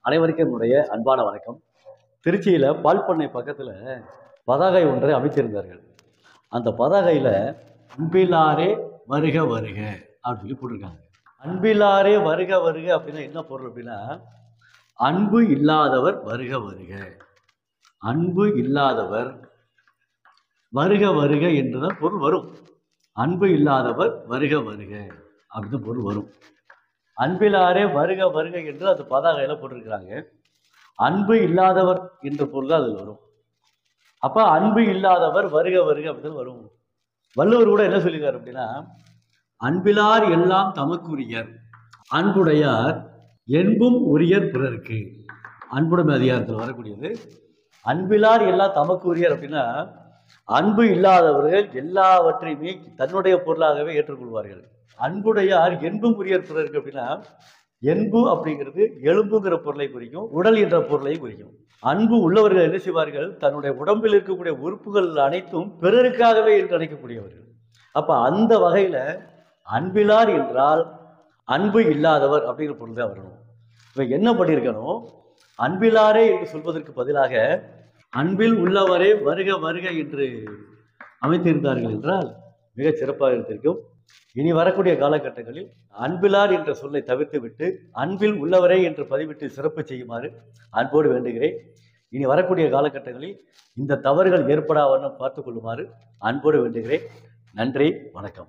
அனைவருக்கும் என்னுடைய அன்பான வணக்கம். திருச்சியில் பால் பண்ணை பக்கத்தில் பதாகை ஒன்றை அமைத்திருந்தார்கள். அந்த பதாகையில் அன்பிலாரே வருக வருக அப்படின்னு சொல்லி போட்டிருக்காங்க. அன்பிலாரே வருக வருக அப்படின்னா என்ன பொருள் அப்படின்னா, அன்பு இல்லாதவர் வருக வருக, அன்பு இல்லாதவர் வருக வருக என்றுதான் பொருள் வரும். அன்பு இல்லாதவர் வருக வருக அப்படின்னு பொருள் வரும். அன்பிலாரே வருக வருக என்று அந்த பதாகையில போட்டிருக்கிறாங்க. அன்பு இல்லாதவர் என்ற பொருள் அதில் வரும். அப்ப அன்பு இல்லாதவர் வருக வருக அப்படின்னு வரும். வள்ளுவர் கூட என்ன சொல்லியிருக்காரு அப்படின்னா, அன்பிலார் எல்லாம் தமக்குரியர், அன்புடையார் என்பும் உரியர் பிறருக்கு. அன்புடைமை அதிகாரத்தில் வரக்கூடியது. அன்பிலார் எல்லாம் தமக்கு உரியர் அப்படின்னா, அன்பு இல்லாதவர்கள் எல்லாவற்றையுமே தன்னுடைய பொருளாகவே ஏற்றுக்கொள்வார்கள். அன்புடையார் என்பும் உரியர் பிறருக்கு அப்படின்னா, என்பு அப்படிங்கிறது எலும்புங்கிற பொருளை குறிக்கும், உடல் என்ற பொருளையும் குறிக்கும். அன்பு உள்ளவர்கள் என்ன செய்வார்கள், தன்னுடைய உடம்பில் இருக்கக்கூடிய உறுப்புகள் அனைத்தும் பிறருக்காகவே என்று நினைக்கக்கூடியவர்கள். அப்ப அந்த வகையில அன்பிலார் என்றால் அன்பு இல்லாதவர் அப்படிங்கிற பொருள் தான் வரணும். இப்ப என்ன பண்ணியிருக்கணும், அன்பிலாரே என்று சொல்வதற்கு பதிலாக அன்பில் உள்ளவரே வருக வருக என்று அமைத்திருந்தார்கள் என்றால் மிகச் சிறப்பாக இருந்திருக்கும். இனி வரக்கூடிய காலகட்டங்களில் அன்பிலார் என்ற சொல்லை தவிர்த்து விட்டு அன்பில் உள்ளவரே என்று பதிவிட்டு சிறப்பு செய்யுமாறு அன்போடு வேண்டுகிறேன். இனி வரக்கூடிய காலகட்டங்களில் இந்த தவறுகள் ஏற்படாமல் பார்த்துக் கொள்ளுமாறு அன்போடு வேண்டுகிறேன். நன்றி, வணக்கம்.